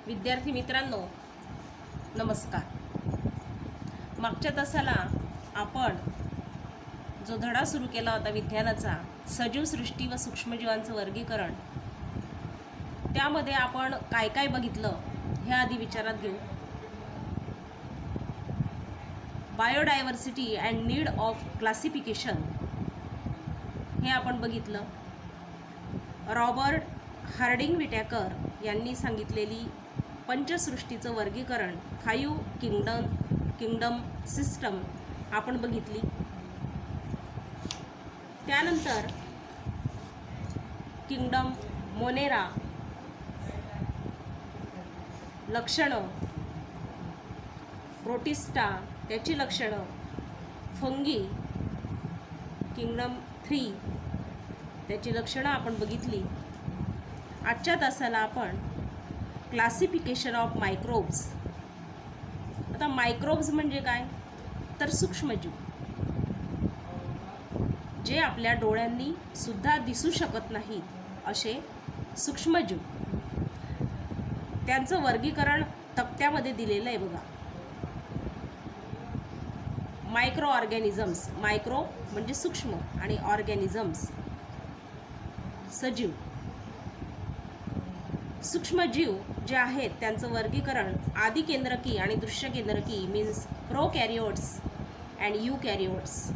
विद्यार्थी मित्रांनो, नमस्कार. मागच्या तासाला आपण जो धडा सुरू केला होता विज्ञानाचा, सजीव सृष्टी व सूक्ष्मजीवांचं वर्गीकरण, त्यामध्ये आपण काय काय बघितलं हे आधी विचारात घेऊ. Biodiversity and need of classification हे आपण बघितलं. रॉबर्ट हार्डिंग विटॅकर यांनी सांगितलेली पंचसृष्टीचं वर्गीकरण 5 किंगडम सिस्टम आपण बघितली. त्यानंतर किंगडम मोनेरा, लक्षणं, प्रोटिस्टा त्याची लक्षणं, फंगी किंगडम 3 त्याची लक्षणं आपण बघितली. आजच्या तासाला आपण क्लासिफिकेशन ऑफ मायक्रोब्स. आता मायक्रोब्स म्हणजे काय, तर सूक्ष्मजीव जे आपल्या डोळ्यांनी सुद्धा दिसू शकत नाहीत असे सूक्ष्मजीव, त्यांचं वर्गीकरण तक्त्यामध्ये दिलेलं आहे बघा. मायक्रो ऑर्गॅनिझम्स, मायक्रो म्हणजे सूक्ष्म आणि ऑर्गॅनिझम्स सजीव. सूक्ष्मजीव जे आहेत त्यांचं वर्गीकरण आदिकेंद्रकी आणि दृश्यकेंद्रकी मीन्स प्रोकॅरियोट्स अँड यूकॅरियोट्स.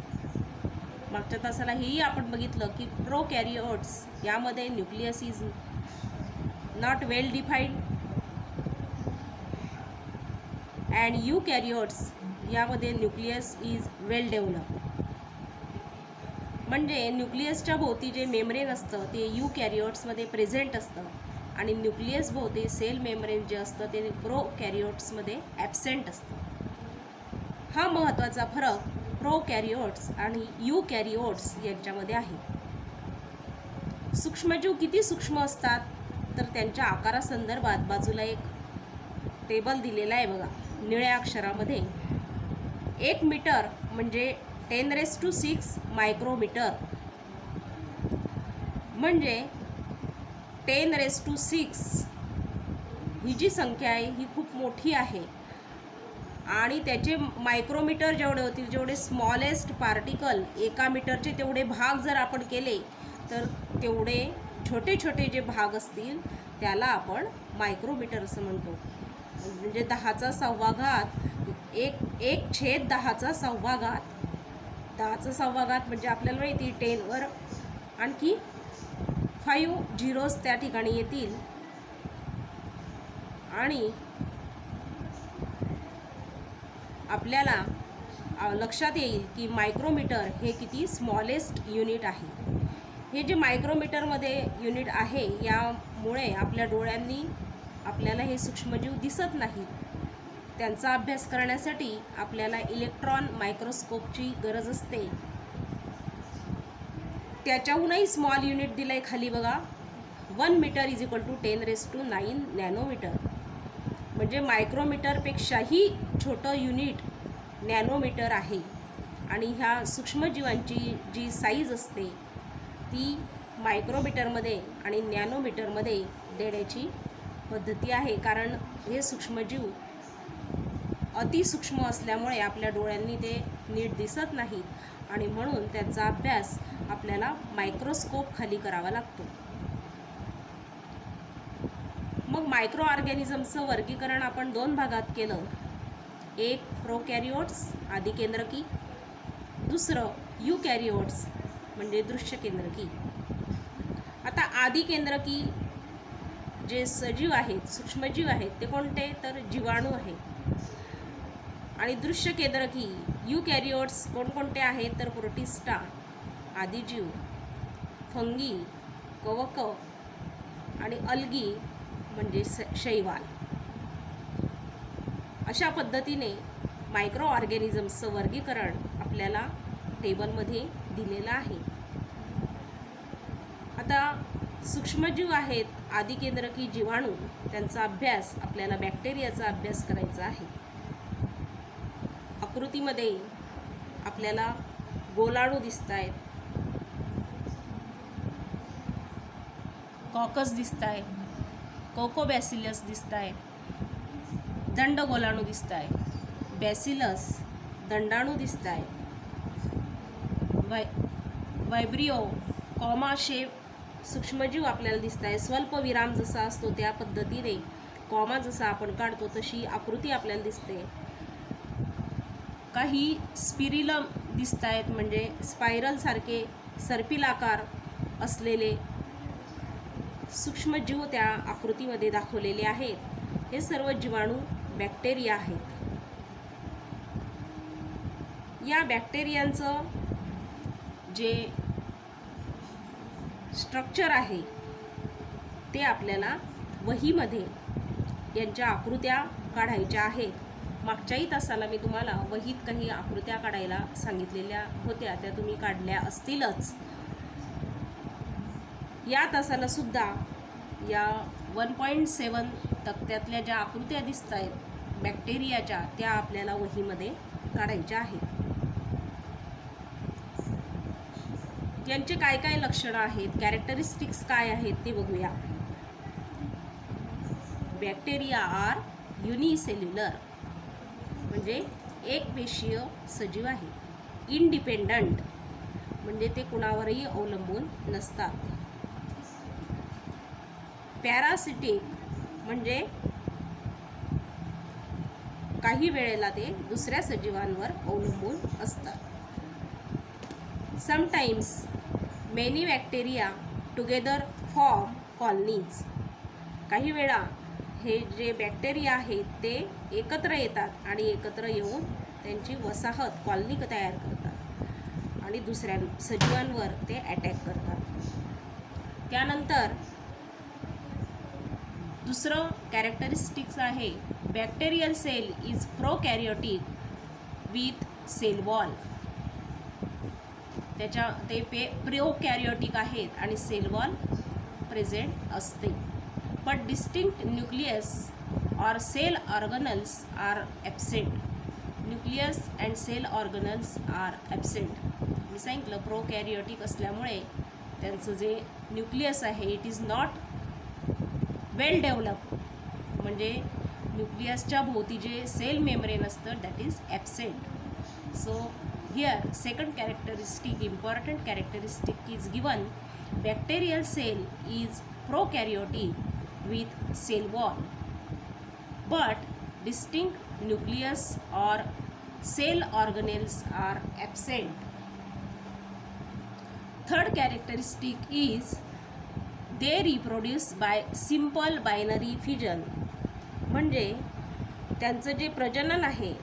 मागच्या तासाला हेही आपण बघितलं की प्रोकॅरियोट्स यामध्ये nucleus is not well defined and eukaryotes यामध्ये न्यूक्लियस इज वेल डेव्हलप. म्हणजे न्यूक्लियसच्या भोवती जे मेम्ब्रेन असतं ते यूकॅरियोट्समध्ये प्रेझेंट असतं आणि न्यूक्लियस भोवती सेल मेम्ब्रेन जे असतं ते प्रोकॅरियोट्समध्ये ॲबसेंट असतं. हा महत्त्वाचा फरक प्रोकॅरियोट्स आणि यूकॅरियोट्स यांच्यामध्ये आहे. सूक्ष्मजीव किती सूक्ष्म असतात, तर त्यांच्या आकारासंदर्भात बाजूला एक टेबल दिलेला आहे बघा निळ्या अक्षरामध्ये. 1 मीटर म्हणजे 10⁶ मायक्रोमीटर, म्हणजे 10⁶ ही जी संख्या आहे ही खूप मोठी आहे आणि त्याचे मायक्रोमीटर जेवढे होतील, जेवढे स्मॉलेस्ट पार्टिकल 1 मीटरचे तेवढे भाग जर आपण केले तर तेवढे छोटे छोटे जे भाग असतील त्याला आपण मायक्रोमीटर असं म्हणतो. म्हणजे 10⁻⁴ 1/10⁻⁴. 10⁻⁴ म्हणजे आपल्याला माहिती 10वर आणखी 5 झिरोज त्या ठिकाणी येतील आणि आपल्याला लक्षात येईल की मायक्रोमीटर हे किती स्मॉलेस्ट युनिट आहे. हे जे मायक्रोमीटरमध्ये युनिट आहे यामुळे आपल्या डोळ्यांनी आपल्याला हे सूक्ष्मजीव दिसत नाहीत. त्यांचा अभ्यास करण्यासाठी आपल्याला इलेक्ट्रॉन मायक्रोस्कोपची गरज असते. त्याच्याहूनही स्मॉल युनिट दिलं आहे खाली बघा. 1 metre is equal to 10⁹ nanometre. म्हणजे मायक्रोमीटरपेक्षाही छोटं युनिट नॅनोमीटर आहे. आणि ह्या सूक्ष्मजीवांची जी साईज असते ती मायक्रोमीटरमध्ये आणि नॅनोमीटरमध्ये देण्याची पद्धती आहे. कारण हे सूक्ष्मजीव अतिसूक्ष्म असल्यामुळे आपल्या डोळ्यांनी ते नीट दिसत नाहीत आणि म्हणून त्यांचा अभ्यास आपल्याला मायक्रोस्कोप खाली करावा लागतो. मग मायक्रो ऑर्गॅनिझम्सचं वर्गीकरण आपण 2 भागात केलं. एक प्रोकॅरियोट्स आदिकेंद्रकी, दुसरं यूकॅरियोट्स म्हणजे दृश्यकेंद्रकी. आता आदिकेंद्रकी जे सजीव आहेत, सूक्ष्मजीव आहेत ते कोणते, तर जीवाणू आहेत. आणि दृश्यकेंद्रकी यूकॅरियोट्स कोणकोणते आहेत, तर प्रोटिस्टा आदिजीव, फंगी कवक आणि अल्गी म्हणजे शैवाल. अशा पद्धतीने मायक्रो ऑर्गॅनिझम्सचं वर्गीकरण आपल्याला टेबलमध्ये दिलेलं आहे. आता सूक्ष्मजीव आहेत आदिकेंद्रकी जीवाणू, त्यांचा अभ्यास आपल्याला बॅक्टेरियाचा अभ्यास करायचा आहे. आकृतीमध्ये आपल्याला गोलाणू दिसत आहेत, कॉकस दिसत आहे, कोकोबॅसिलस दिसत आहे, दंडगोलाणू दिसत आहे, बॅसिलस दंडाणू दिसत आहे, वायब्रिओ कॉमा शेप सूक्ष्मजीव आपल्याला दिसत आहे. स्वल्प विराम जसा असतो त्या पद्धतीने कॉमा जसा आपण काढतो तशी आकृती आपल्याला दिसते. काही स्पिरिलम दिसत आहेत, म्हणजे स्पायरल सारखे सर्पिल आकार असलेले सूक्ष्मजीव त्या आकृतीमध्ये दाखवलेले आहेत. हे सर्व जीवाणू बॅक्टेरिया आहेत. या बॅक्टेरियांचं जे स्ट्रक्चर आहे ते आपल्याला वहीमध्ये यांच्या आकृत्या काढायच्या आहेत. मागच्याही तासाला मी तुम्हाला वहीत काही आकृत्या काढायला सांगितलेल्या होत्या, त्या तुम्ही काढल्या असतीलच. या तासाला सुद्धा या 1.7 तक्त्यातल्या ज्या आकृत्या दिसत आहेत बॅक्टेरियाच्या त्या आपल्याला वहीमध्ये काढायच्या आहेत. यांचे काय काय लक्षणं आहेत, कॅरेक्टरिस्टिक्स काय आहेत ते बघूया. बॅक्टेरिया आर युनिसेल्युलर, म्हणजे एकपेशीय सजीव आहे. इंडिपेंडंट, म्हणजे ते कुणावरही अवलंबून नसतात. पॅरासिटिक, म्हणजे काही वेळेला ते दुसऱ्या सजीवांवर अवलंबून असतात. Sometimes many bacteria together form colonies, काही वेळा हे जे बॅक्टेरिया आहेत ते एकत्र येतात आणि एकत्र येऊन त्यांची वसाहत कॉलनी तयार करतात आणि दुसऱ्या सजीवांवर ते अटॅक करतात. त्यानंतर दुसरं कॅरेक्टरिस्टिक्स आहे bacterial cell is prokaryotic with cell wall, ते प्रोकॅरियोटिक आहेत आणि सेल वॉल प्रेझेंट असते. बट डिस्टिंक्ट न्यूक्लियस और cell organelles are absent. Nucleus and cell organelles are absent. मी सांगितलं प्रोकॅरियोटिक असल्यामुळे त्यांचं जे न्यूक्लियस आहे it is not well develop, म्हणजे न्यूक्लियसच्या भोवती जे सेल मेम्ब्रेन असतं that is absent. So here second characteristic, important characteristic is given. Bacterial cell is prokaryotic with cell wall but distinct nucleus or cell organelles are absent. Third characteristic is they reproduce by simple binary fission, म्हणजे त्यांचं जे प्रजनन आहे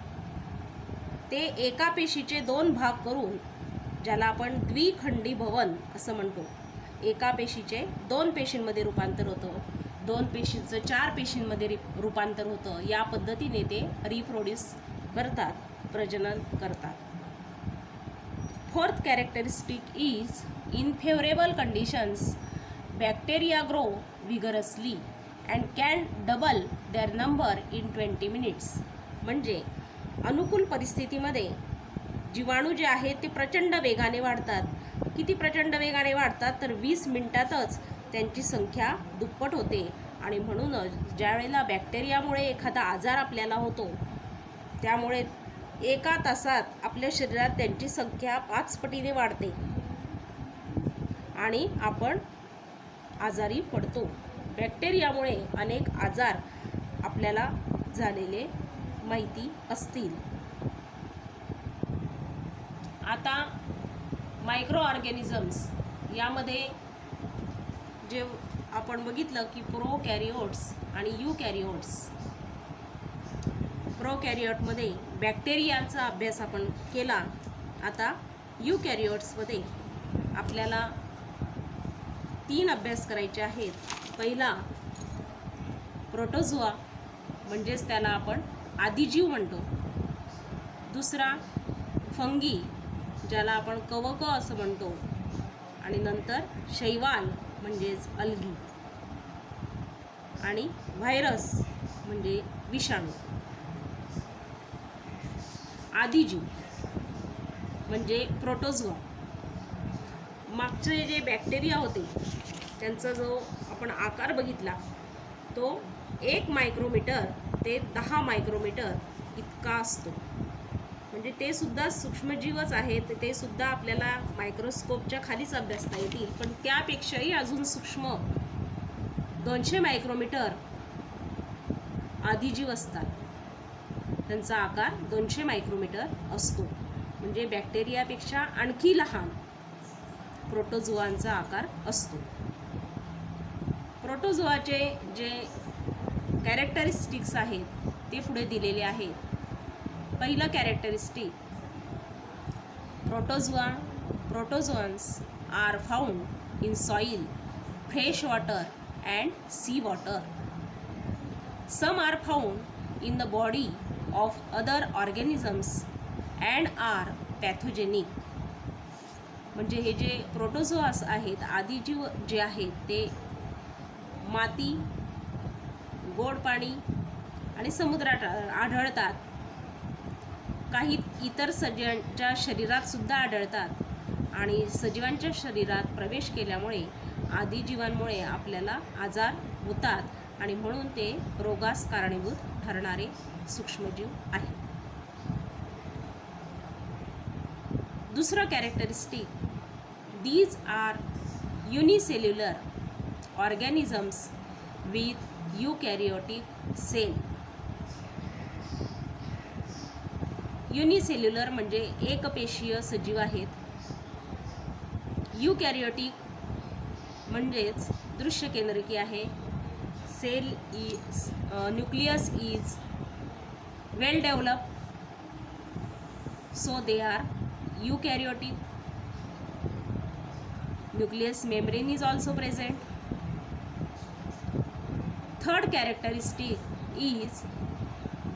ते एका पेशीचे दोन भाग करून, ज्याला आपण द्विखंडी भवन असं म्हणतो, एका पेशीचे दोन पेशींमध्ये रूपांतर होतं, दोन पेशींचं चार पेशींमध्ये रूपांतर होतं. या पद्धतीने ते रिप्रोड्यूस करतात, प्रजनन करतात. Fourth characteristic is in favourable conditions bacteria grow vigorously and can double their number in 20 minutes, म्हणजे अनुकूल परिस्थितीमध्ये जीवाणू जे आहेत ते प्रचंड वेगाने वाढतात. किती प्रचंड वेगाने वाढतात तर 20 मिनिटातच त्यांची संख्या दुप्पट होते. आणि म्हणूनच ज्यावेळेला बॅक्टेरियामुळे एखादा आजार आपल्याला होतो त्यामुळे एका तासात आपल्या शरीरात त्यांची संख्या 5 पटीने वाढते आणि आपण आजारी पडतो. बॅक्टेरियामुळे अनेक आजार आपल्याला झालेले माहिती असतील. आता मायक्रो ऑर्गॅनिझम्स, यामध्ये जे आपण बघितलं की प्रोकॅरियोट्स आणि यूकॅरियोट्स. प्रोकॅरियोटमध्ये बॅक्टेरियांचा अभ्यास आपण केला. आता यूकॅरियोट्समध्ये आपल्याला 3 अभ्यास करायचे आहेत. पहिला प्रोटोझोआ, म्हणजेच त्याला आपण आदिजीव म्हणतो. दुसरा फंगी, ज्याला आपण कवक असं म्हणतो. आणि नंतर शैवाल म्हणजेच अल्गी. आणि व्हायरस म्हणजे विषाणू. आदिजीव म्हणजे प्रोटोझोआ. मागचे जे बॅक्टेरिया होते त्यांचा जो आपण आकार बघितला तो 1 मायक्रोमीटर ते 10 मायक्रोमीटर इतका असतो. म्हणजे ते सुद्धा सूक्ष्मजीवच आहेत, ते सुद्धा आपल्याला मायक्रोस्कोपच्या खालीच अभ्यासता येतील, पण त्यापेक्षाही अजून सूक्ष्म 200 मायक्रोमीटर आदिजीव असतात. त्यांचा आकार 200 मायक्रोमीटर असतो. म्हणजे बॅक्टेरियापेक्षा आणखी लहान प्रोटोझोआंचा आकार असतो. प्रोटोझोआचे जे कॅरेक्टरिस्टिक्स आहेत ते पुढे दिलेले आहेत. पहिलं characteristic, protozoans are found in soil, fresh water and sea water. Some are found in the body of other organisms and are pathogenic. म्हणजे हे जे प्रोटोझोआस आहेत, आदिजीव जे आहेत, ते माती, गोड पाणी आणि समुद्रात आढळतात. काही इतर सजीवांच्या शरीरात सुद्धा आढळतात आणि सजीवांच्या शरीरात प्रवेश केल्यामुळे आदिजीवांमुळे आपल्याला आजार होतात आणि म्हणून ते रोगास कारणीभूत ठरणारे सूक्ष्मजीव आहेत. दुसरं characteristic, these are unicellular organisms with eukaryotic cell. Unicellular म्हणजे एकपेशीय सजीव आहेत. यूकॅरियोटिक म्हणजेच दृश्य केंद्रकी आहे. Cell is nucleus is well develop, so they are eukaryotic. Nucleus membrane is also present. Third characteristic is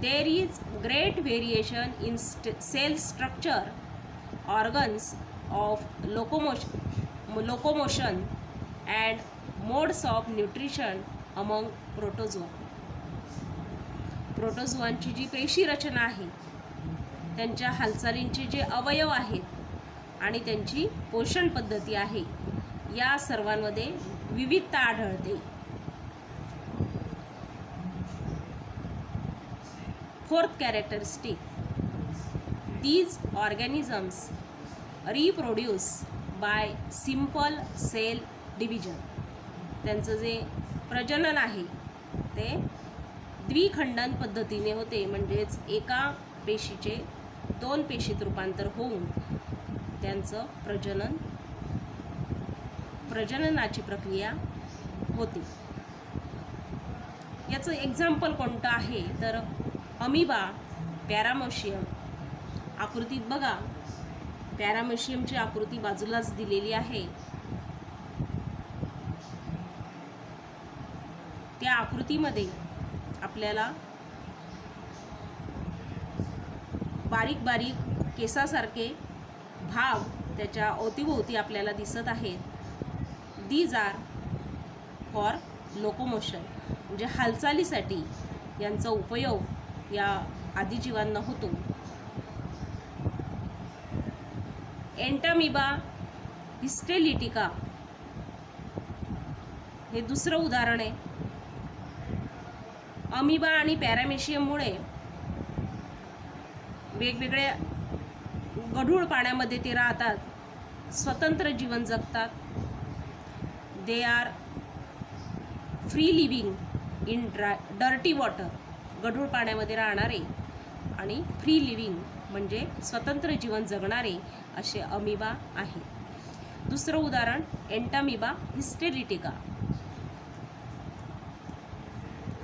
there is great variation in cell structure, organs of locomotion and modes of nutrition among protozoa. प्रोटोझोआंची जी पेशी रचना आहे, त्यांच्या हालचालींचे जे अवयव आहेत आणि त्यांची पोषण पद्धती आहे, या सर्वांमध्ये विविधता आढळते. Fourth characteristic, these organisms reproduce by simple cell division. त्यांचं जे प्रजनन आहे ते द्विखंडन पद्धतीने होते. म्हणजेच एका पेशीचे 2 पेशीत रूपांतर होऊन त्यांचं प्रजननाची प्रक्रिया होते. याचं एक्झाम्पल कोणतं आहे तर अमिबा, पॅरामेशियम. आकृतीत बघा, पॅरामेशियमची आकृती बाजूलाच दिलेली आहे. त्या आकृतीमध्ये आपल्याला बारीक बारीक केसासारखे भाग त्याच्या अवतीभोवती आपल्याला दिसत आहेत. दीज आर फॉर लोकोमोशन, म्हणजे हालचालीसाठी यांचा उपयोग या आदिजीवांना होतो. एंटामिबा हिस्टेलिटिका हे दुसरं उदाहरण आहे. अमिबा आणि पॅरामेशियममुळे वेगवेगळ्या गढूळ पाण्यामध्ये ते राहतात, स्वतंत्र जीवन जगतात. They are free living in dirty water, गढूळ पाण्यामध्ये राहणारे आणि फ्री लिव्हिंग म्हणजे स्वतंत्र जीवन जगणारे असे अमिबा आहे. दुसरं उदाहरण एंटामिबा हिस्टेरिटिका.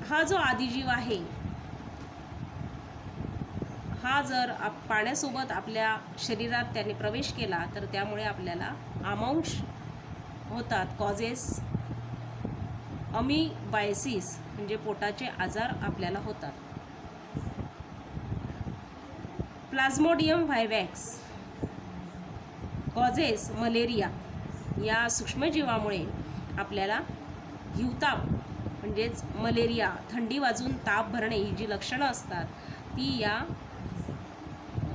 हा जो आदिजीव आहे, हा जर पाण्यासोबत आपल्या शरीरात त्याने प्रवेश केला तर त्यामुळे आपल्याला आमांश होतात, कॉजेस अमिबायसिस म्हणजे पोटाचे आजार आपल्याला होतात. Plasmodium vivax causes malaria. या सूक्ष्मजीवामुळे आपल्याला हिवताप म्हणजेच मलेरिया, थंडी वाजून ताप भरणे ही जी लक्षणं असतात ती या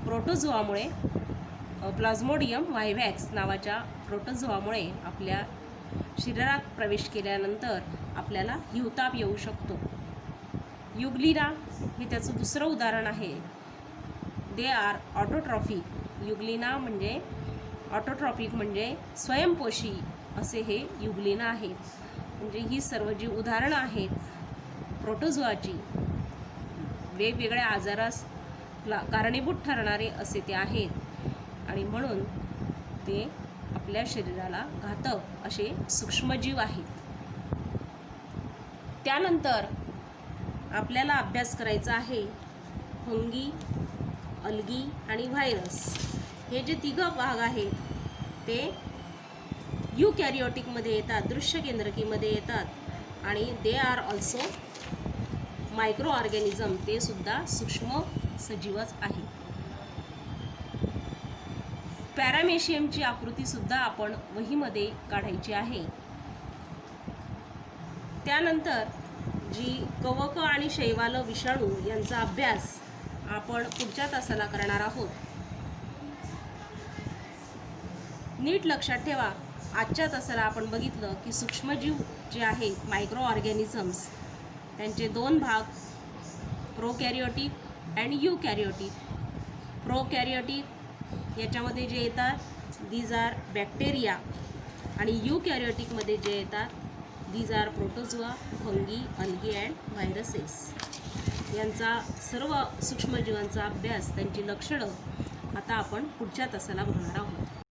प्रोटोझोआमुळे, प्लाझ्मोडियम व्हायवॅक्स नावाच्या प्रोटोझोआमुळे आपल्या शरीरात प्रवेश केल्यानंतर आपल्याला हिवताप येऊ शकतो. युग्लिना हे त्याचं दुसरं उदाहरण आहे. They are autotrophic. युग्लिना म्हणजे ऑटोट्रॉफिक म्हणजे स्वयंपोषी असे हे युग्लिना आहेत. म्हणजे ही सर्व जी उदाहरणं आहेत प्रोटोझोआची वेगवेगळ्या आजारास कारणीभूत ठरणारे असे ते आहेत आणि म्हणून ते आपल्या शरीराला घातक असे सूक्ष्मजीव आहेत. त्यानंतर आपल्याला अभ्यास करायचा आहे फंगी, अल्गी आणि व्हायरस. हे जे तिघं भाग आहेत ते युकॅरियोटिकमध्ये येतात, दृश्य केंद्रकीमध्ये येतात आणि they are also micro organism. ते सुद्धा सूक्ष्म सजीवच आहे. पॅरामेशियमची आकृतीसुद्धा आपण वहीमध्ये काढायची आहे. त्यानंतर जी कवक आणि शैवाल विषाणू यांचा अभ्यास आपण पुढच्या तासाला करणार आहोत. नीट लक्षात ठेवा, आजच्या तासाला आपण बघितलं की सूक्ष्मजीव जे आहेत मायक्रो ऑर्गॅनिझम्स त्यांचे दोन भाग प्रोकॅरियोटिक आणि युकॅरियोटिक. प्रोकॅरियोटिक याच्यामध्ये जे येतात दीज आर बॅक्टेरिया आणि युकॅरियोटिकमध्ये जे येतात these are protozoa, fungi, algae and viruses. यांचा सर्व सूक्ष्मजीवांचा अभ्यास, त्यांची लक्षणं आता आपण पुढच्या तासाला बघणार आहोत.